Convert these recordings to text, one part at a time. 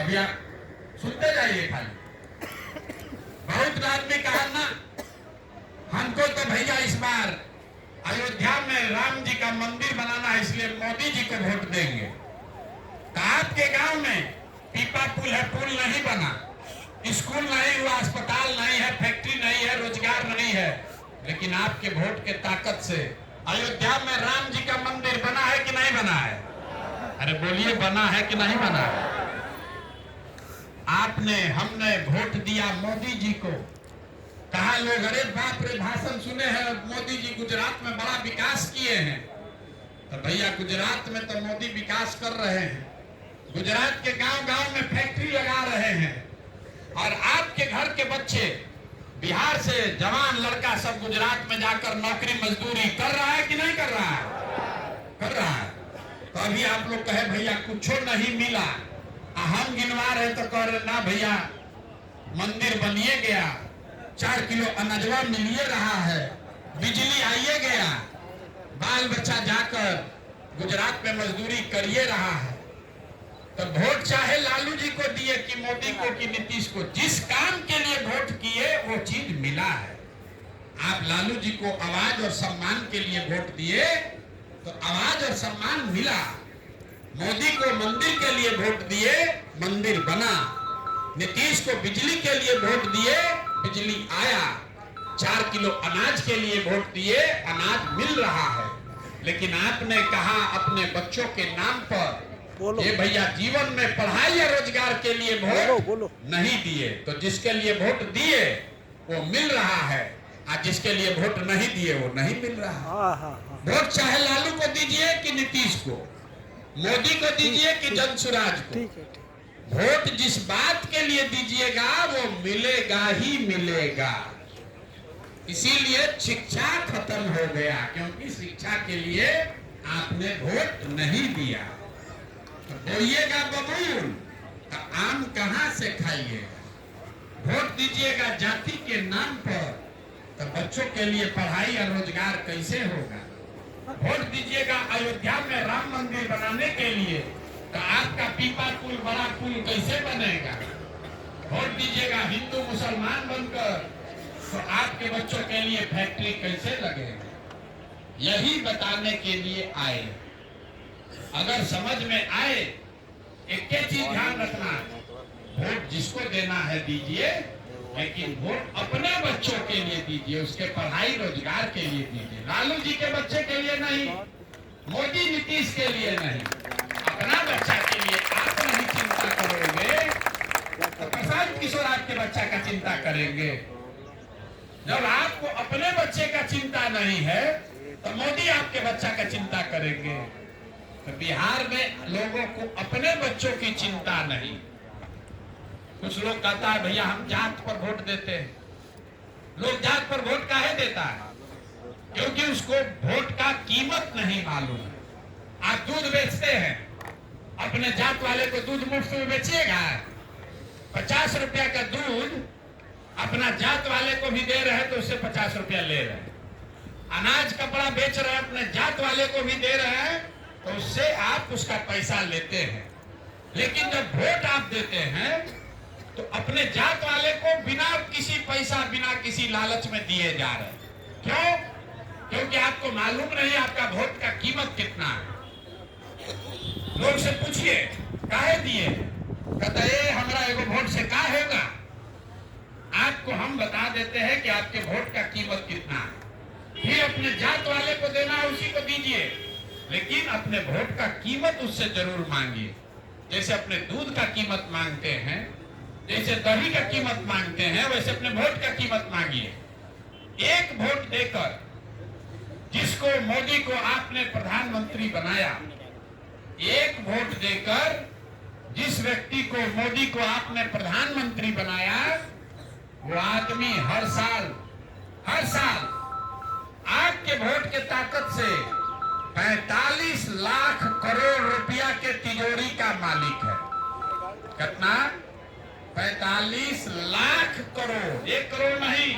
अभी आप सुनते जाइए खाली। बहुत आदमी कहा ना हमको तो भैया इस बार अयोध्या में राम जी का मंदिर बनाना है, इसलिए मोदी जी को वोट देंगे। आपके गांव में पीपा पुल है, पुल नहीं बना, स्कूल नहीं हुआ, अस्पताल नहीं है, फैक्ट्री नहीं है, रोजगार नहीं है, लेकिन आपके वोट के ताकत से अयोध्या में राम जी का मंदिर बना है कि नहीं बना है? अरे बोलिए, बना है कि नहीं बना है? आपने हमने वोट दिया मोदी जी को। कहा लोग, अरे बाप रे, भाषण सुने हैं मोदी जी गुजरात में बड़ा विकास किए हैं। तो भैया गुजरात में तो मोदी विकास कर रहे हैं, गुजरात के गांव-गांव में फैक्ट्री लगा रहे हैं, और आपके घर के बच्चे, बिहार से जवान लड़का सब गुजरात में जाकर नौकरी मजदूरी कर रहा है कि नहीं कर रहा है? कर रहा है। तो अभी आप लोग कहे भैया कुछ नहीं मिला, हम गिनवा रहे तो कह रहे ना भैया मंदिर बनिए गया, 4 किलो अनाजवा मिलिए रहा है, बिजली आइए गया, बाल बच्चा जाकर गुजरात में मजदूरी करिए रहा है। तो वोट चाहे लालू जी को दिए कि मोदी को कि नीतीश को, जिस काम के लिए वोट किए वो चीज मिला है। आप लालू जी को आवाज और सम्मान के लिए वोट दिए तो आवाज और सम्मान मिला। मोदी को मंदिर के लिए वोट दिए, मंदिर बना। नीतीश को बिजली के लिए वोट दिए, बिजली आया। 4 किलो अनाज के लिए वोट दिए, अनाज मिल रहा है। लेकिन आपने कहा अपने बच्चों के नाम पर ये भैया जीवन में पढ़ाई या रोजगार के लिए वोट नहीं दिए, तो जिसके लिए वोट दिए वो मिल रहा है, और जिसके लिए वोट नहीं दिए वो नहीं मिल रहा है। वोट चाहे लालू को दीजिए कि नीतीश को, मोदी को दीजिए कि जनसुराज को, वोट जिस बात के लिए दीजिएगा वो मिलेगा ही मिलेगा। इसीलिए शिक्षा खत्म हो गया, क्योंकि शिक्षा के लिए आपने वोट नहीं दिया। तो बोइएगा बबूल तो आम कहां से खाइएगा? वोट दीजिएगा जाति के नाम पर तो बच्चों के लिए पढ़ाई और रोजगार कैसे होगा? वोट दीजिएगा अयोध्या में राम मंदिर बनाने के लिए तो आपका पीपा पुल, बड़ा पुल कैसे बनेगा? वोट दीजिएगा हिंदू मुसलमान बनकर तो आपके बच्चों के लिए फैक्ट्री कैसे लगेगा? यही बताने के लिए आए। अगर समझ में आए, एक चीज ध्यान रखना, वोट जिसको देना है दीजिए, लेकिन वोट अपने बच्चों के लिए दीजिए, उसके पढ़ाई रोजगार के लिए दीजिए। लालू जी के बच्चे के लिए नहीं, मोदी नीतीश के लिए नहीं, अपना बच्चा के लिए आप नहीं चिंता करोगे तो प्रशांत किशोर आपके बच्चा का चिंता करेंगे। जब आपको अपने बच्चे का चिंता नहीं है तो मोदी आपके बच्चा का चिंता करेंगे। तो बिहार में लोगों को अपने बच्चों की चिंता नहीं। कुछ लोग कहता है भैया हम जात पर वोट देते हैं। लोग जात पर वोट काहे देता है? क्योंकि उसको वोट का कीमत नहीं मालूम है। आप दूध बेचते हैं, अपने जात वाले को दूध मुफ्त में बेचिएगा? 50 रुपया का दूध अपना जात वाले को भी दे रहे हैं तो उससे 50 रुपया ले रहे हैं। अनाज कपड़ा बेच रहे हैं, अपने जात वाले को भी दे रहे हैं तो उससे आप उसका पैसा लेते हैं। लेकिन जब वोट आप देते हैं तो अपने जात वाले को बिना किसी पैसा, बिना किसी लालच में दिए जा रहे हैं। क्यों? क्योंकि आपको मालूम नहीं आपका वोट का कीमत कितना है। लोग से पूछिए काहे दिए, कहता है हमारा एगो वोट से का होगा। आपको हम बता देते हैं कि आपके वोट का कीमत कितना है। फिर अपने जात वाले को देना है उसी को दीजिए, लेकिन अपने वोट का कीमत उससे जरूर मांगिए। जैसे अपने दूध का कीमत मांगते हैं, जैसे दही का कीमत मांगते हैं, वैसे अपने वोट का कीमत मांगिए। एक वोट देकर जिसको मोदी को आपने प्रधानमंत्री बनाया, एक वोट देकर जिस व्यक्ति को मोदी को आपने प्रधानमंत्री बनाया, वो आदमी हर साल आपके वोट के ताकत से 45 लाख करोड़ रुपया के तिजोरी का मालिक है। कितना? 45 लाख करोड़, 1 करोड़ नहीं,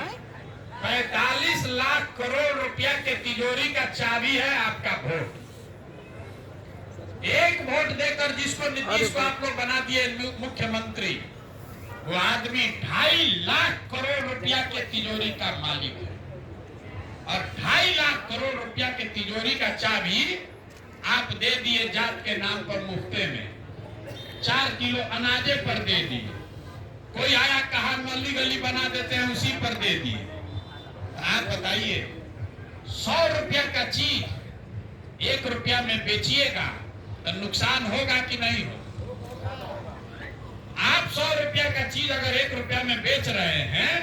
45 लाख करोड़ रुपया के तिजोरी का चाबी है आपका वोट। एक वोट देकर जिसको नीतीश को आप लोग बना दिए मुख्यमंत्री, वो आदमी 2.5 लाख करोड़ रुपया के तिजोरी का मालिक है और 2.5 लाख करोड़ रुपया के तिजोरी का चाबी आप दे दिए जात के नाम पर मुफ्ते में। 4 किलो अनाजे पर दे दिए। कोई आया कहा नली गली बना देते हैं, उसी पर दे दिए। आप बताइए 100 रुपया का चीज 1 रुपया में बेचिएगा तो नुकसान होगा कि नहीं हो? आप 100 रुपया का चीज अगर 1 रुपया में बेच रहे हैं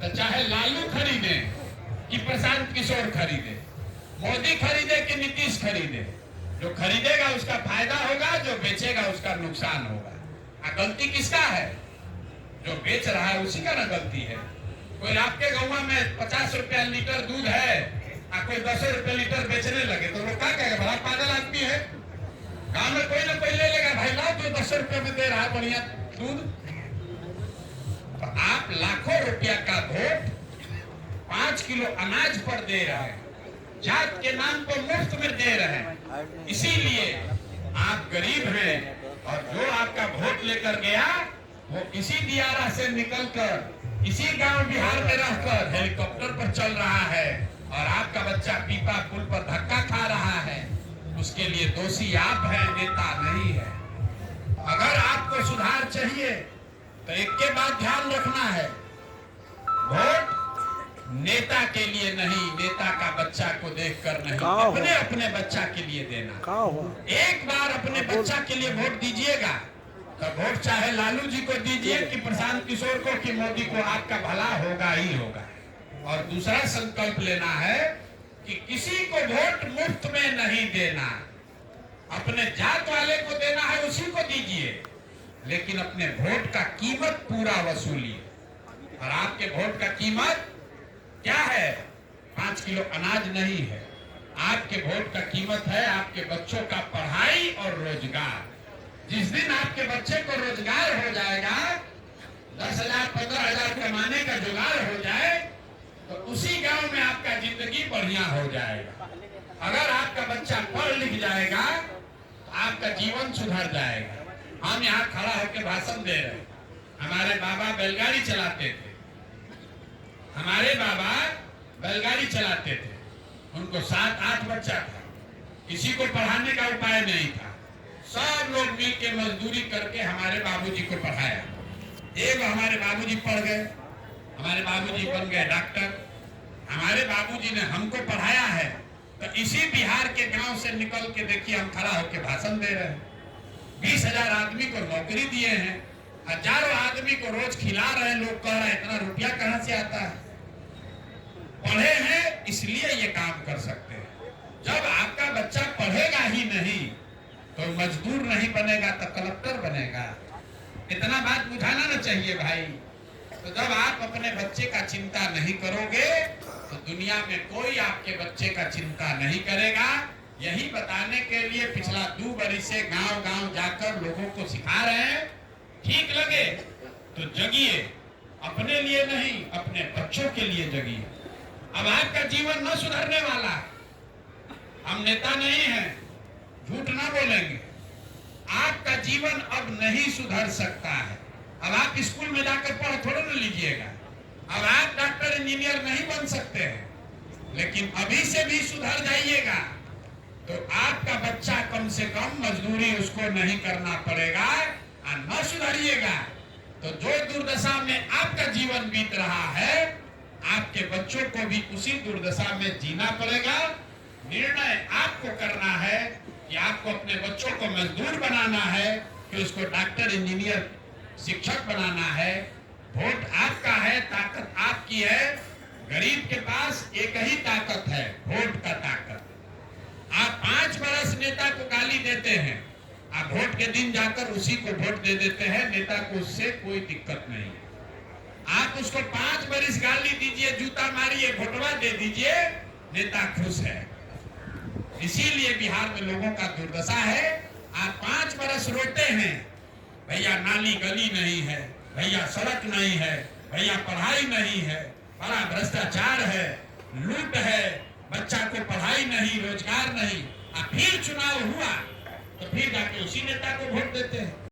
तो चाहे लालू खरीदे कि प्रशांत किशोर खरीदे, मोदी खरीदे कि नीतीश खरीदे, जो खरीदेगा उसका फायदा होगा, जो बेचेगा उसका नुकसान होगा। गलती किसका है? जो बेच रहा है उसी का ना गलती है। कोई आपके गाँव में 50 रुपया लीटर दूध है और कोई 10 रुपया लीटर बेचने लगे तो लोग क्या कहेगा, बड़ा पागल आदमी है। गाँव में कोई ना कोई ले लेगा, भाई लाओ जो 10 रुपये में दे रहा है बढ़िया दूध। तो आप लाखों रुपया का वोट 5 किलो अनाज पर दे रहे हैं, जात के नाम पर मुफ्त में दे रहे हैं। इसीलिए आप गरीब हैं और जो आपका वोट लेकर गया वो इसी दियारा से निकलकर इसी गांव बिहार में रहकर हेलीकॉप्टर पर चल रहा है और आपका बच्चा पीपा पुल पर धक्का खा रहा है। उसके लिए दोषी आप हैं, नेता नहीं है। अगर आपको सुधार चाहिए तो एक के बाद ध्यान रखना है, वोट नेता के लिए नहीं, नेता का बच्चा को देखकर नहीं, अपने अपने बच्चा के लिए देना। एक बार अपने बच्चा के लिए वोट दीजिएगा तो वोट चाहे लालू जी को दीजिए कि प्रशांत किशोर को कि मोदी को, आपका भला होगा ही होगा। और दूसरा संकल्प लेना है कि किसी को वोट मुफ्त में नहीं देना, अपने जात वाले को देना है उसी को दीजिए, लेकिन अपने वोट का कीमत पूरा वसूलिए। और आपके वोट का कीमत क्या है? 5 किलो अनाज नहीं है। आपके वोट का कीमत है आपके बच्चों का पढ़ाई और रोजगार। जिस दिन आपके बच्चे को रोजगार हो जाएगा, 10,000 15,000 कमाने का जुगाड़ हो जाए तो उसी गांव में आपका जिंदगी बढ़िया हो जाएगा। अगर आपका बच्चा पढ़ लिख जाएगा तो आपका जीवन सुधर जाएगा। हम यहाँ खड़ा होकर भाषण दे रहे हैं। हमारे बाबा बैलगाड़ी चलाते थे, हमारे बाबा बैलगाड़ी चलाते थे, उनको 7-8 बच्चा था, किसी को पढ़ाने का उपाय नहीं था। सब लोग मिलके मजदूरी करके हमारे बाबूजी को पढ़ाया। एक हमारे बाबूजी पढ़ गए, हमारे बाबूजी बन गए डॉक्टर। हमारे बाबूजी ने हमको पढ़ाया है तो इसी बिहार के गांव से निकल के देखिए हम खड़ा होकर भाषण दे रहे हैं। 20,000 आदमी को नौकरी दिए हैं, हजारों आदमी को रोज खिला रहे हैं। लोग कह रहे हैं इतना रुपया कहां से आता है? पढ़े हैं इसलिए ये काम कर सकते हैं। जब आपका बच्चा पढ़ेगा ही नहीं तो मजदूर नहीं बनेगा तो कलेक्टर बनेगा। इतना बात बुझाना ना चाहिए भाई। तो जब आप अपने बच्चे का चिंता नहीं करोगे तो दुनिया में कोई आपके बच्चे का चिंता नहीं करेगा। यही बताने के लिए पिछला 2 बरस से गांव-गांव जाकर लोगों को सिखा रहे हैं। ठीक लगे तो जगिए, अपने लिए नहीं अपने बच्चों के लिए जगिए। अब आपका जीवन न सुधरने वाला, हम नेता नहीं हैं, झूठ ना बोलेंगे। आपका जीवन अब नहीं सुधर सकता है। अब आप स्कूल में जाकर पढ़ थोड़ा ना लीजिएगा। अब आप डॉक्टर इंजीनियर नहीं बन सकते हैं, लेकिन अभी से भी सुधर जाइएगा तो आपका बच्चा कम से कम मजदूरी उसको नहीं करना पड़ेगा। और न सुधरिएगा तो जो दुर्दशा में आपका जीवन बीत रहा है आपके बच्चों को भी उसी दुर्दशा में जीना पड़ेगा। निर्णय आपको करना है कि आपको अपने बच्चों को मजदूर बनाना है कि उसको डॉक्टर इंजीनियर शिक्षक बनाना है। वोट आपका है, ताकत आपकी है। गरीब के पास एक ही ताकत है, वोट का ताकत। आप 5 बरस नेता को गाली देते हैं, आप वोट के दिन जाकर उसी को वोट दे देते हैं। नेता को उससे कोई दिक्कत नहीं है। आप उसको 5 बरस गाली दीजिए, जूता मारिए, वोटवा दे दीजिए, नेता खुश है। इसीलिए बिहार में लोगों का दुर्दशा है। आप 5 बरस रोते हैं, भैया नाली गली नहीं है, भैया सड़क नहीं है, भैया पढ़ाई नहीं है, बड़ा भ्रष्टाचार है, लूट है, बच्चा को पढ़ाई नहीं, रोजगार नहीं। और फिर चुनाव हुआ तो फिर जाके उसी नेता को वोट देते हैं।